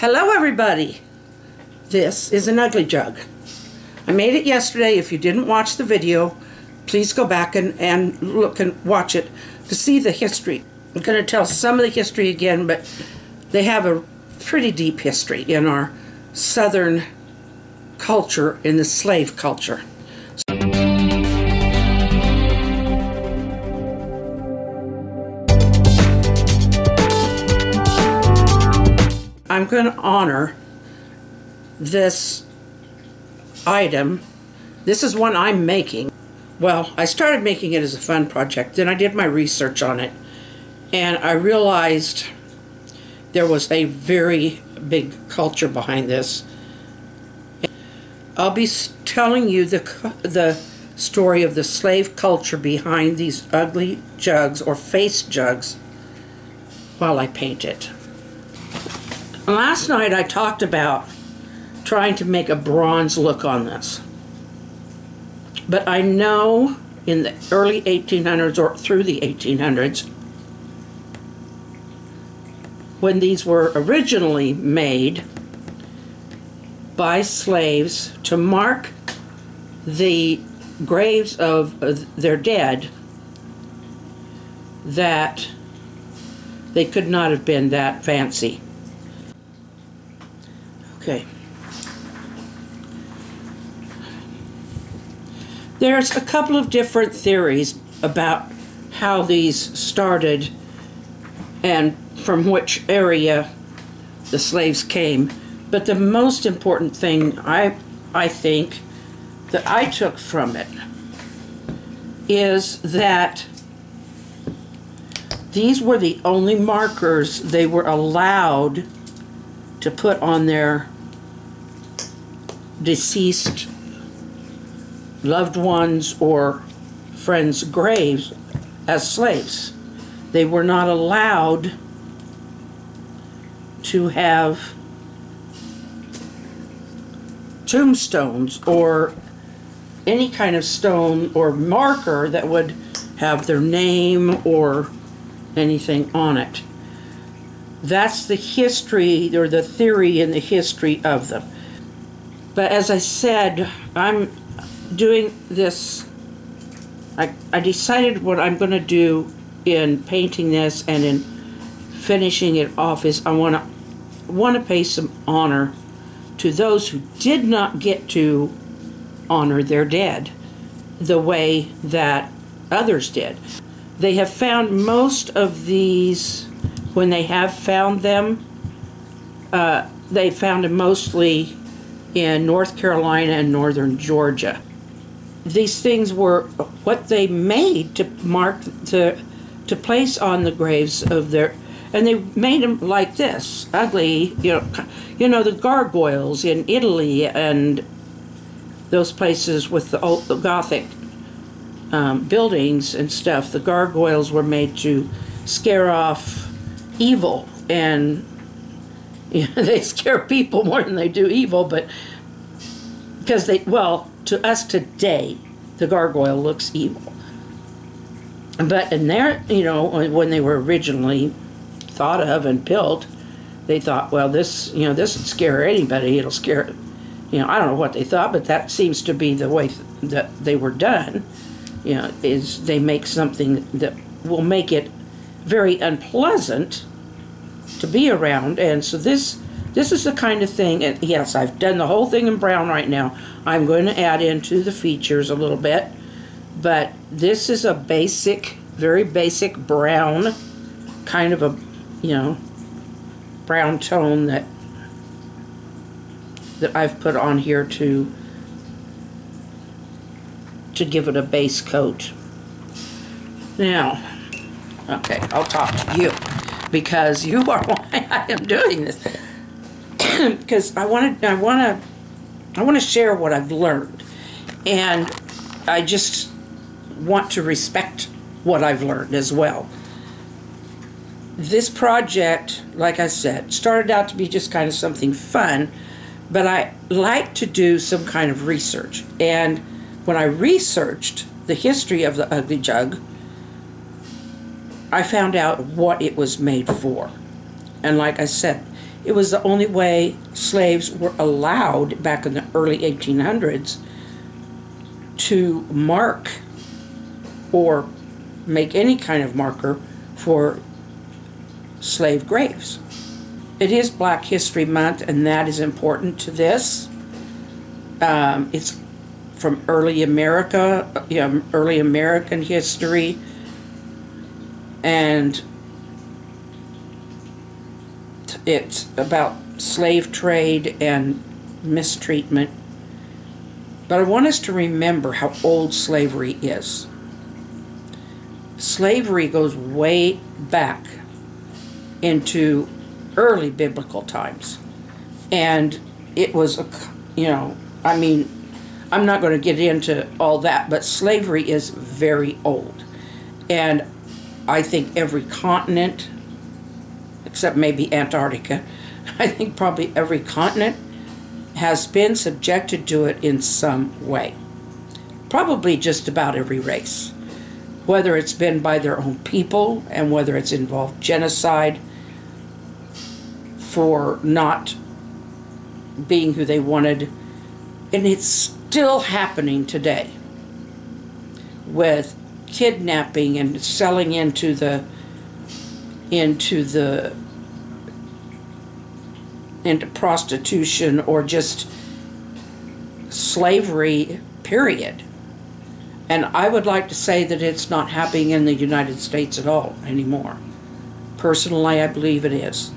Hello everybody, this is an ugly jug. I made it yesterday. If you didn't watch the video, please go back and look and watch it to see the history. I'm going to tell some of the history again, but they have a pretty deep history in our southern culture, in the slave culture. I'm going to honor this item. This is one I'm making. Well, I started making it as a fun project, then I did my research on it, and I realized there was a very big culture behind this. I'll be telling you the story of the slave culture behind these ugly jugs, or face jugs, while I paint it. Last night I talked about trying to make a bronze look on this. But I know in the early 1800s or through the 1800s, when these were originally made by slaves to mark the graves of their dead, that they could not have been that fancy. Okay. There's a couple of different theories about how these started and from which area the slaves came. But the most important thing I think that I took from it is that these were the only markers they were allowed to put on their deceased loved ones or friends' graves as slaves. They were not allowed to have tombstones or any kind of stone or marker that would have their name or anything on it. That's the history, or the theory in the history of them. But as I said, I'm doing this, I decided what I'm going to do in painting this and in finishing it off is I want to pay some honor to those who did not get to honor their dead the way that others did. They have found most of these, when they have found them, they found them mostly in North Carolina and northern Georgia. These things were what they made to mark, to place on the graves of their, and they made them like this, ugly, you know the gargoyles in Italy and those places with the old Gothic buildings and stuff. The gargoyles were made to scare off evil, and they scare people more than they do evil, but because they, well, to us today, the gargoyle looks evil. But in there, when they were originally thought of and built, they thought, well, this would scare anybody. It'll scare, I don't know what they thought, but that seems to be the way that they were done. Is they make something that will make it very unpleasant to be around. And so this is the kind of thing, and yes, I've done the whole thing in brown right now. I'm going to add into the features a little bit, but this is a basic, very basic brown, kind of a, brown tone that I've put on here to give it a base coat. Now, okay, I'll talk to you, because you are why I am doing this. Because I want to share what I've learned, and I just want to respect what I've learned as well. This project, like I said, started out to be just kind of something fun, but I like to do some kind of research. And when I researched the history of the ugly jug, I found out what it was made for. And like I said, It was the only way slaves were allowed back in the early 1800s to mark or make any kind of marker for slave graves. It is Black History Month, and that is important to this. It's from early America, early American history, and it's about slave trade and mistreatment. But I want us to remember how old slavery is. Slavery goes way back into early biblical times. And it was, I mean, I'm not going to get into all that, but slavery is very old. And I think every continent, except maybe Antarctica, I think probably every continent has been subjected to it in some way. Probably just about every race. Whether it's been by their own people and whether it's involved genocide for not being who they wanted. And it's still happening today with kidnapping and selling into prostitution or just slavery, period. And I would like to say that it's not happening in the United States at all anymore. Personally, I believe it is.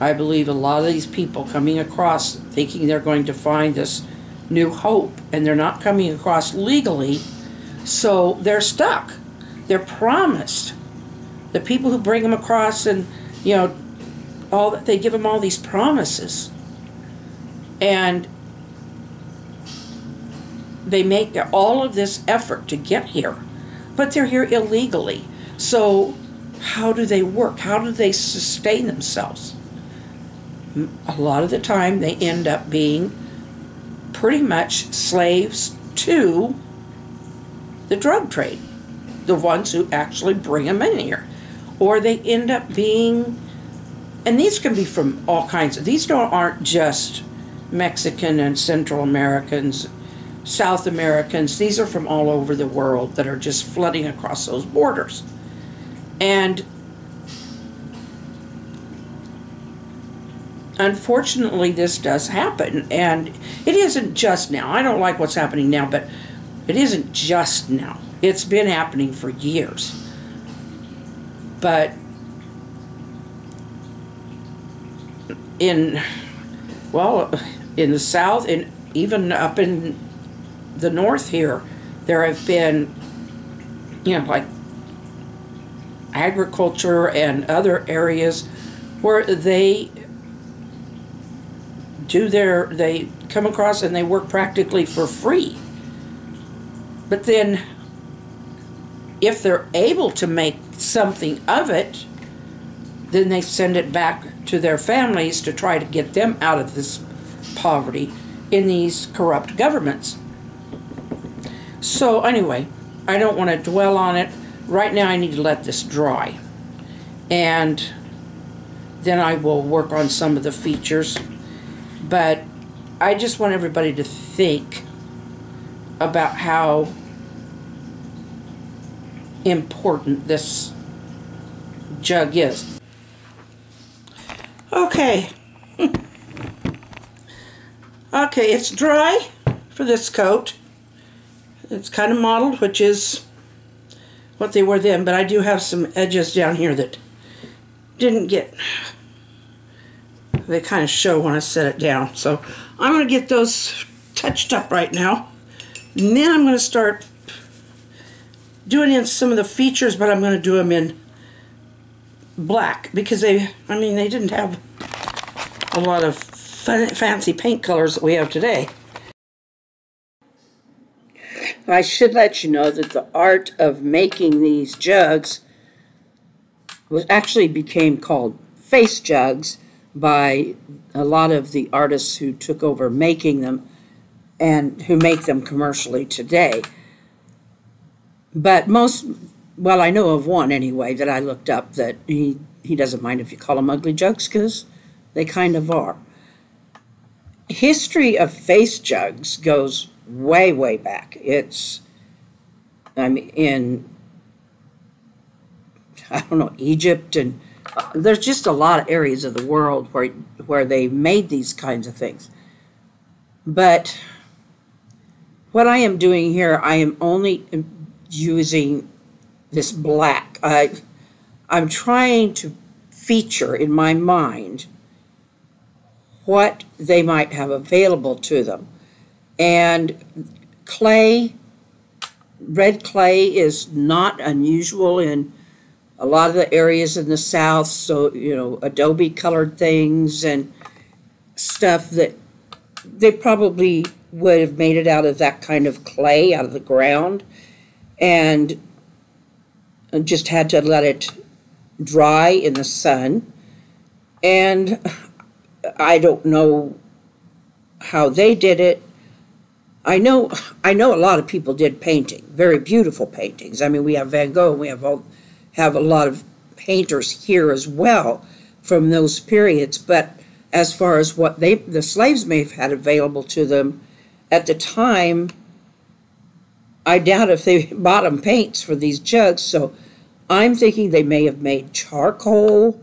I believe a lot of these people coming across thinking they're going to find this new hope, and they're not coming across legally, so they're stuck. They're promised. The people who bring them across, and they give them all these promises, and they make all of this effort to get here, but they're here illegally. So how do they work? How do they sustain themselves? A lot of the time they end up being pretty much slaves to the drug trade, the ones who actually bring them in here. Or they end up being, and these can be from all kinds of, these aren't just Mexican and Central Americans, South Americans. These are from all over the world that are just flooding across those borders. And unfortunately, this does happen. And it isn't just now. I don't like what's happening now, but it isn't just now. It's been happening for years. But in the South and even up in the North here, there have been, like agriculture and other areas where they come across and they work practically for free. But then if they're able to make something of it, then they send it back to their families to try to get them out of this poverty in these corrupt governments. So anyway, I don't want to dwell on it. Right now I need to let this dry. And then I will work on some of the features. But I just want everybody to think about how important this jug is. Okay. Okay, it's dry for this coat. It's kind of mottled, which is what they were then, but I do have some edges down here that didn't get, they kind of show when I set it down. So I'm going to get those touched up right now. And then I'm going to start doing in some of the features, but I'm going to do them in black because they didn't have a lot of fancy paint colors that we have today. I should let you know that the art of making these jugs became called face jugs by a lot of the artists who took over making them and who make them commercially today. But I know of one anyway that I looked up that he doesn't mind if you call them ugly jugs because They kind of are. History of face jugs goes way, way back. It's, I mean, in, I don't know, Egypt, and there's just a lot of areas of the world where they made these kinds of things. But what I am doing here, I am only using this black. I'm trying to feature in my mind what they might have available to them. And clay, red clay is not unusual in a lot of the areas in the South. So, you know, adobe colored things and stuff that they probably would have made it out of that kind of clay, out of the ground, and just had to let it dry in the sun. And I don't know how they did it. I know a lot of people did painting, very beautiful paintings. I mean, we have Van Gogh, and we have a lot of painters here as well from those periods. But as far as what the slaves may have had available to them at the time, I doubt if they bought them paints for these jugs. So I'm thinking they may have made charcoal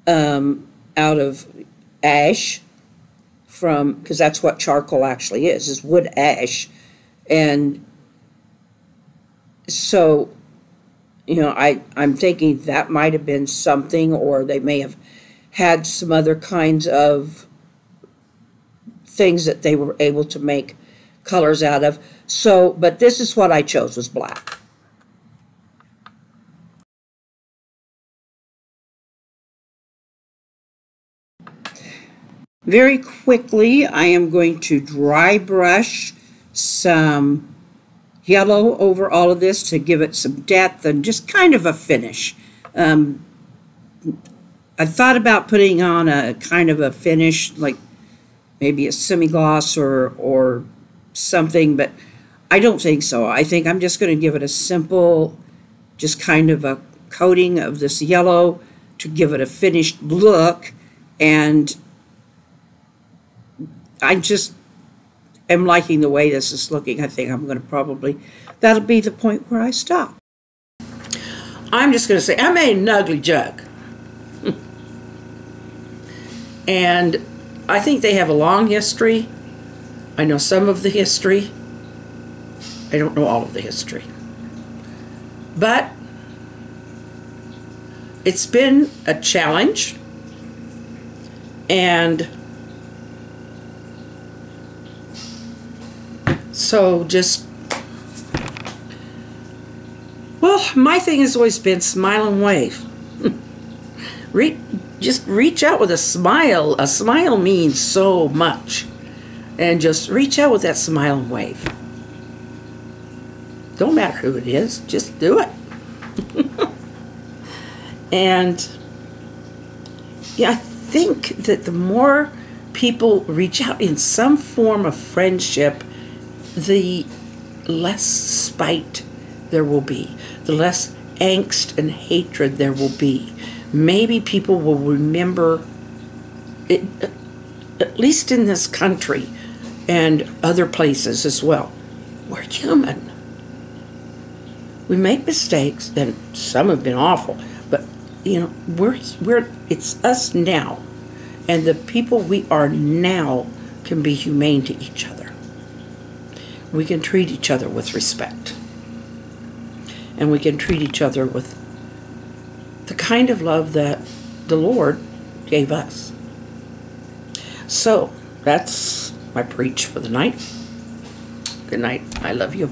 out of ash, because that's what charcoal actually is wood ash. And so, you know, I'm thinking that might have been something, or they may have had some other kinds of things that they were able to make colors out of. So, but this is what I chose, was black. Very quickly, I am going to dry brush some yellow over all of this to give it some depth and just kind of a finish. I thought about putting on a kind of a finish, like maybe a semi-gloss or something, but I don't think so. I think I'm just going to give it a simple, just kind of a coating of this yellow to give it a finished look. And I just am liking the way this is looking. I think I'm going to that'll be the point where I stop. I'm just going to say, I made an ugly jug. And I think they have a long history. I know some of the history. I don't know all of the history. But it's been a challenge. And so well, my thing has always been smile and wave. Just reach out with a smile. A smile means so much. And just reach out with that smile and wave. Don't matter who it is, just do it. And yeah, I think that the more people reach out in some form of friendship, the less spite there will be, the less angst and hatred there will be. Maybe people will remember it, at least in this country and other places as well. We're human. We make mistakes, and some have been awful, but you know, it's us now, and the people we are now can be humane to each other. We can treat each other with respect. And we can treat each other with the kind of love that the Lord gave us. So, that's my preach for the night. Good night. I love you.